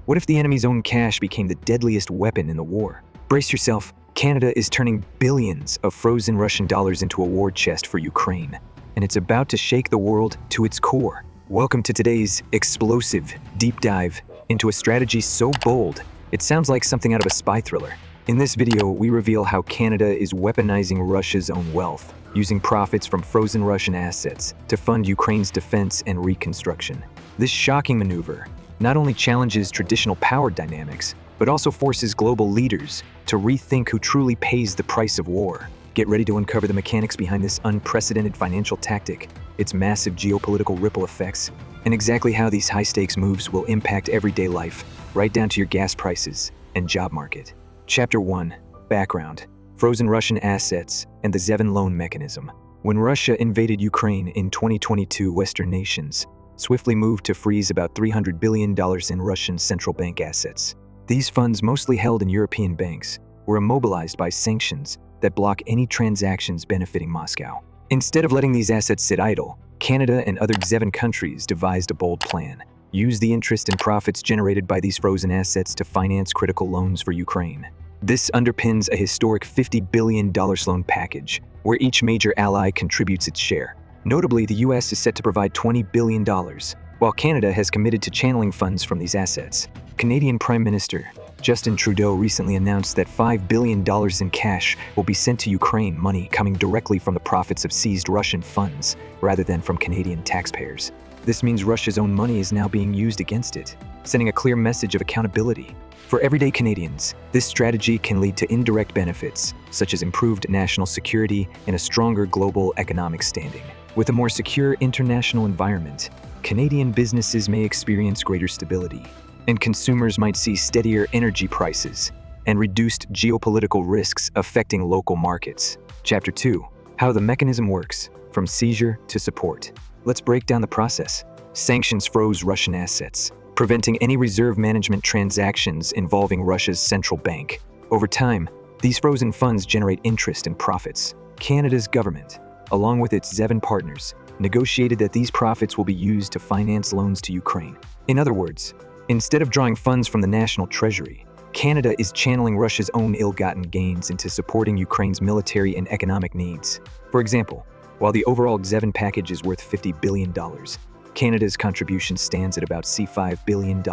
What if the enemy's own cash became the deadliest weapon in the war? Brace yourself. Canada is turning billions of frozen Russian dollars into a war chest for Ukraine, and it's about to shake the world to its core. Welcome to today's explosive deep dive into a strategy so bold, it sounds like something out of a spy thriller. In this video, we reveal how Canada is weaponizing Russia's own wealth, using profits from frozen Russian assets to fund Ukraine's defense and reconstruction. This shocking maneuver not only challenges traditional power dynamics, but also forces global leaders to rethink who truly pays the price of war. Get ready to uncover the mechanics behind this unprecedented financial tactic, its massive geopolitical ripple effects, and exactly how these high-stakes moves will impact everyday life, right down to your gas prices and job market. Chapter 1. Background. Frozen Russian assets and the Zevin loan mechanism. When Russia invaded Ukraine in 2022, Western nations swiftly moved to freeze about $300 billion in Russian central bank assets. These funds, mostly held in European banks, were immobilized by sanctions that block any transactions benefiting Moscow. Instead of letting these assets sit idle, Canada and other Zevin countries devised a bold plan. Use the interest and profits generated by these frozen assets to finance critical loans for Ukraine. This underpins a historic $50 billion loan package, where each major ally contributes its share. Notably, the US is set to provide $20 billion, while Canada has committed to channeling funds from these assets. Canadian Prime Minister Justin Trudeau recently announced that $5 billion in cash will be sent to Ukraine, money coming directly from the profits of seized Russian funds, rather than from Canadian taxpayers. This means Russia's own money is now being used against it, sending a clear message of accountability. For everyday Canadians, this strategy can lead to indirect benefits, such as improved national security and a stronger global economic standing. With a more secure international environment, Canadian businesses may experience greater stability, and consumers might see steadier energy prices and reduced geopolitical risks affecting local markets. Chapter 2. How the mechanism works, from seizure to support. Let's break down the process. Sanctions froze Russian assets, preventing any reserve management transactions involving Russia's central bank. Over time, these frozen funds generate interest and profits. Canada's government, along with its Zevin partners, negotiated that these profits will be used to finance loans to Ukraine. In other words, instead of drawing funds from the national treasury, Canada is channeling Russia's own ill-gotten gains into supporting Ukraine's military and economic needs. For example, while the overall Zevin package is worth $50 billion, Canada's contribution stands at about $5 billion.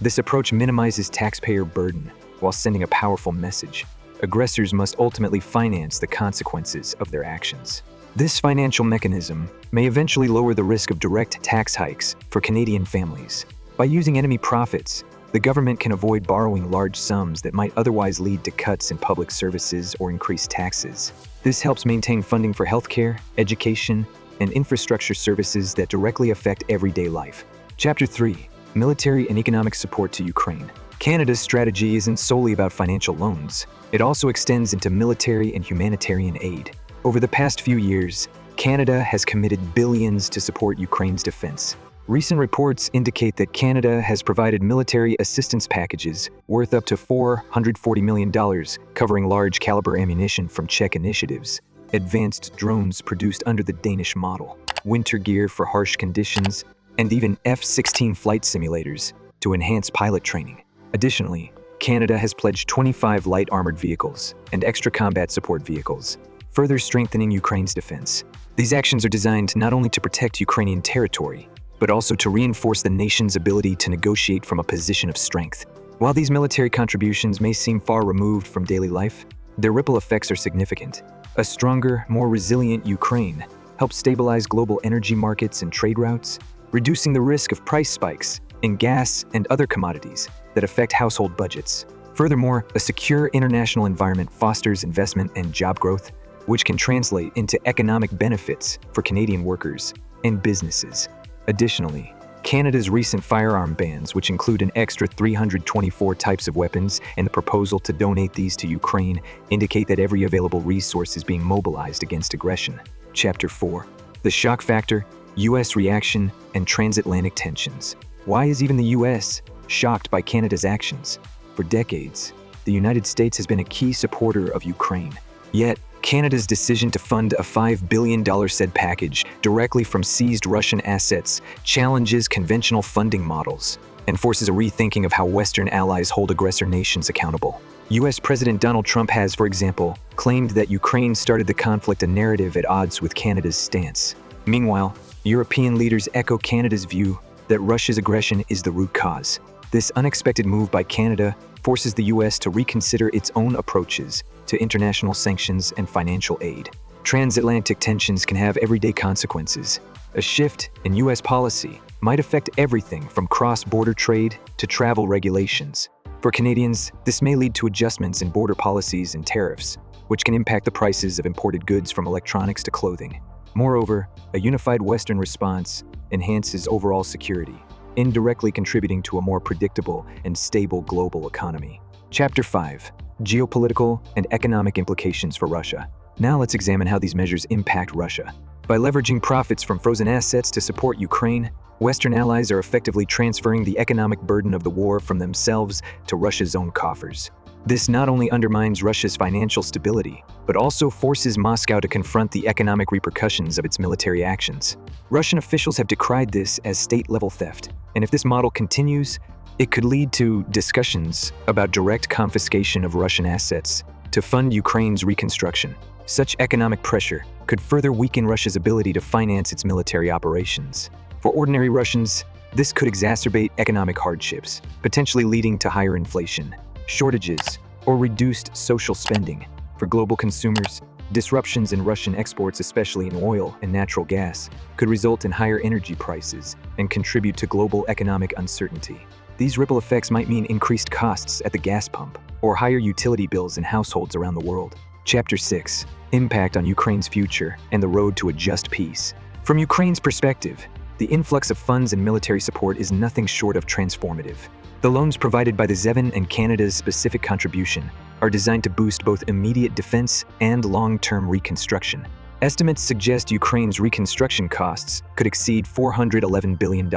This approach minimizes taxpayer burden while sending a powerful message. Aggressors must ultimately finance the consequences of their actions. This financial mechanism may eventually lower the risk of direct tax hikes for Canadian families. By using enemy profits, the government can avoid borrowing large sums that might otherwise lead to cuts in public services or increased taxes. This helps maintain funding for healthcare, education, and infrastructure services that directly affect everyday life. Chapter 3. Military and economic support to Ukraine. Canada's strategy isn't solely about financial loans. It also extends into military and humanitarian aid. Over the past few years, Canada has committed billions to support Ukraine's defense. Recent reports indicate that Canada has provided military assistance packages worth up to $440 million, covering large-caliber ammunition from Czech initiatives, advanced drones produced under the Danish model, winter gear for harsh conditions, and even F-16 flight simulators to enhance pilot training. Additionally, Canada has pledged 25 light armored vehicles and extra combat support vehicles, further strengthening Ukraine's defense. These actions are designed not only to protect Ukrainian territory, but also to reinforce the nation's ability to negotiate from a position of strength. While these military contributions may seem far removed from daily life, their ripple effects are significant. A stronger, more resilient Ukraine helps stabilize global energy markets and trade routes, reducing the risk of price spikes in gas and other commodities that affect household budgets. Furthermore, a secure international environment fosters investment and job growth, which can translate into economic benefits for Canadian workers and businesses. Additionally, Canada's recent firearm bans, which include an extra 324 types of weapons and the proposal to donate these to Ukraine, indicate that every available resource is being mobilized against aggression. Chapter 4. The shock factor, U.S. reaction, and transatlantic tensions. Why is even the U.S. shocked by Canada's actions? For decades, the United States has been a key supporter of Ukraine. Yet, Canada's decision to fund a $5 billion said package directly from seized Russian assets challenges conventional funding models and forces a rethinking of how Western allies hold aggressor nations accountable. US President Donald Trump has, for example, claimed that Ukraine started the conflict, a narrative at odds with Canada's stance. Meanwhile, European leaders echo Canada's view that Russia's aggression is the root cause. This unexpected move by Canada forces the US to reconsider its own approaches to international sanctions and financial aid. Transatlantic tensions can have everyday consequences. A shift in US policy might affect everything from cross-border trade to travel regulations. For Canadians, this may lead to adjustments in border policies and tariffs, which can impact the prices of imported goods from electronics to clothing. Moreover, a unified Western response enhances overall security, indirectly contributing to a more predictable and stable global economy. Chapter 5: Geopolitical and Economic Implications for Russia. Now let's examine how these measures impact Russia. By leveraging profits from frozen assets to support Ukraine, Western allies are effectively transferring the economic burden of the war from themselves to Russia's own coffers. This not only undermines Russia's financial stability, but also forces Moscow to confront the economic repercussions of its military actions. Russian officials have decried this as state-level theft, and if this model continues, it could lead to discussions about direct confiscation of Russian assets to fund Ukraine's reconstruction. Such economic pressure could further weaken Russia's ability to finance its military operations. For ordinary Russians, this could exacerbate economic hardships, potentially leading to higher inflation, shortages, or reduced social spending. For global consumers, disruptions in Russian exports, especially in oil and natural gas, could result in higher energy prices and contribute to global economic uncertainty. These ripple effects might mean increased costs at the gas pump or higher utility bills in households around the world. Chapter 6: Impact on Ukraine's future and the road to a just peace. From Ukraine's perspective, the influx of funds and military support is nothing short of transformative. The loans provided by the ZEVN and Canada's specific contribution are designed to boost both immediate defense and long-term reconstruction. Estimates suggest Ukraine's reconstruction costs could exceed $411 billion,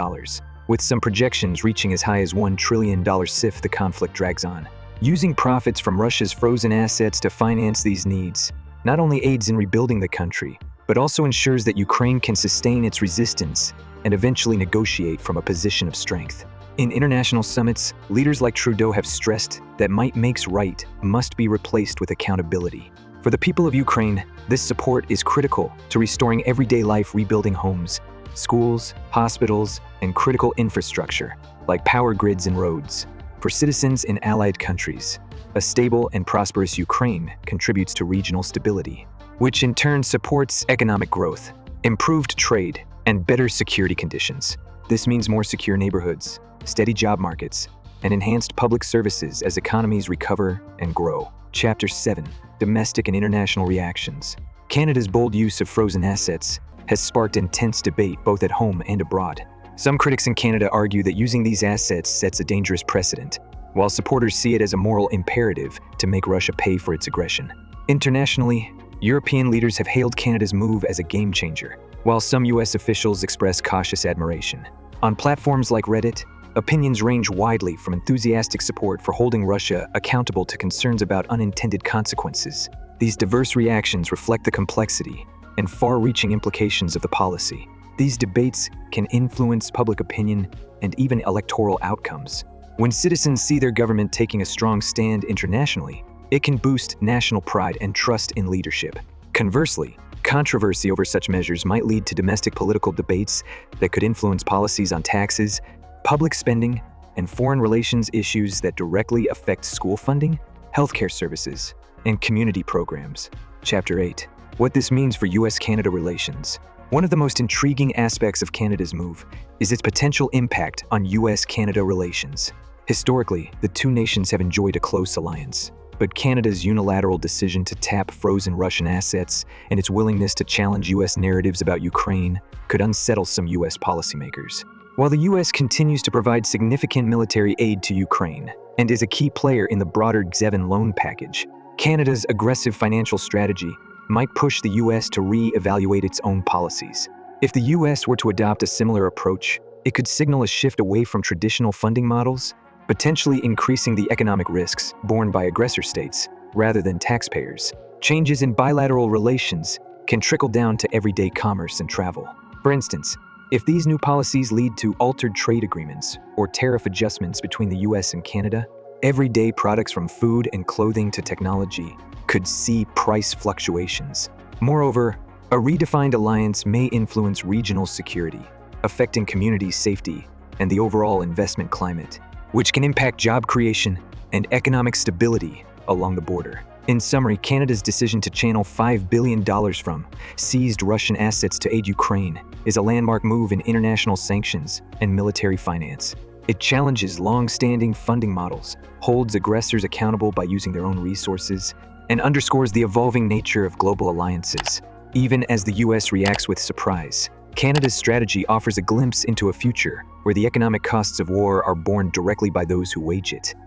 with some projections reaching as high as $1 trillion if the conflict drags on. Using profits from Russia's frozen assets to finance these needs not only aids in rebuilding the country, but also ensures that Ukraine can sustain its resistance and eventually negotiate from a position of strength. In international summits, leaders like Trudeau have stressed that might makes right must be replaced with accountability. For the people of Ukraine, this support is critical to restoring everyday life, rebuilding homes, schools, hospitals, and critical infrastructure like power grids and roads. For citizens in allied countries, a stable and prosperous Ukraine contributes to regional stability, which in turn supports economic growth, improved trade, and better security conditions. This means more secure neighborhoods, steady job markets, and enhanced public services as economies recover and grow. Chapter 7: Domestic and International Reactions. Canada's bold use of frozen assets has sparked intense debate both at home and abroad. Some critics in Canada argue that using these assets sets a dangerous precedent, while supporters see it as a moral imperative to make Russia pay for its aggression. Internationally, European leaders have hailed Canada's move as a game changer, while some US officials express cautious admiration. On platforms like Reddit, opinions range widely from enthusiastic support for holding Russia accountable to concerns about unintended consequences. These diverse reactions reflect the complexity and far-reaching implications of the policy. These debates can influence public opinion and even electoral outcomes. When citizens see their government taking a strong stand internationally, it can boost national pride and trust in leadership. Conversely, controversy over such measures might lead to domestic political debates that could influence policies on taxes, public spending, and foreign relations issues that directly affect school funding, healthcare services, and community programs. Chapter 8: What this means for US-Canada relations. One of the most intriguing aspects of Canada's move is its potential impact on US-Canada relations. Historically, the two nations have enjoyed a close alliance, but Canada's unilateral decision to tap frozen Russian assets and its willingness to challenge US narratives about Ukraine could unsettle some US policymakers. While the US continues to provide significant military aid to Ukraine and is a key player in the broader ZEVN loan package, Canada's aggressive financial strategy might push the US to re-evaluate its own policies. If the US were to adopt a similar approach, it could signal a shift away from traditional funding models, potentially increasing the economic risks borne by aggressor states rather than taxpayers. Changes in bilateral relations can trickle down to everyday commerce and travel. For instance, If these new policies lead to altered trade agreements or tariff adjustments between the US and Canada, everyday products from food and clothing to technology could see price fluctuations. Moreover, a redefined alliance may influence regional security, affecting community safety and the overall investment climate, which can impact job creation and economic stability along the border. In summary, Canada's decision to channel $5 billion from seized Russian assets to aid Ukraine is a landmark move in international sanctions and military finance. It challenges long-standing funding models, holds aggressors accountable by using their own resources, and underscores the evolving nature of global alliances. Even as the US reacts with surprise, Canada's strategy offers a glimpse into a future where the economic costs of war are borne directly by those who wage it.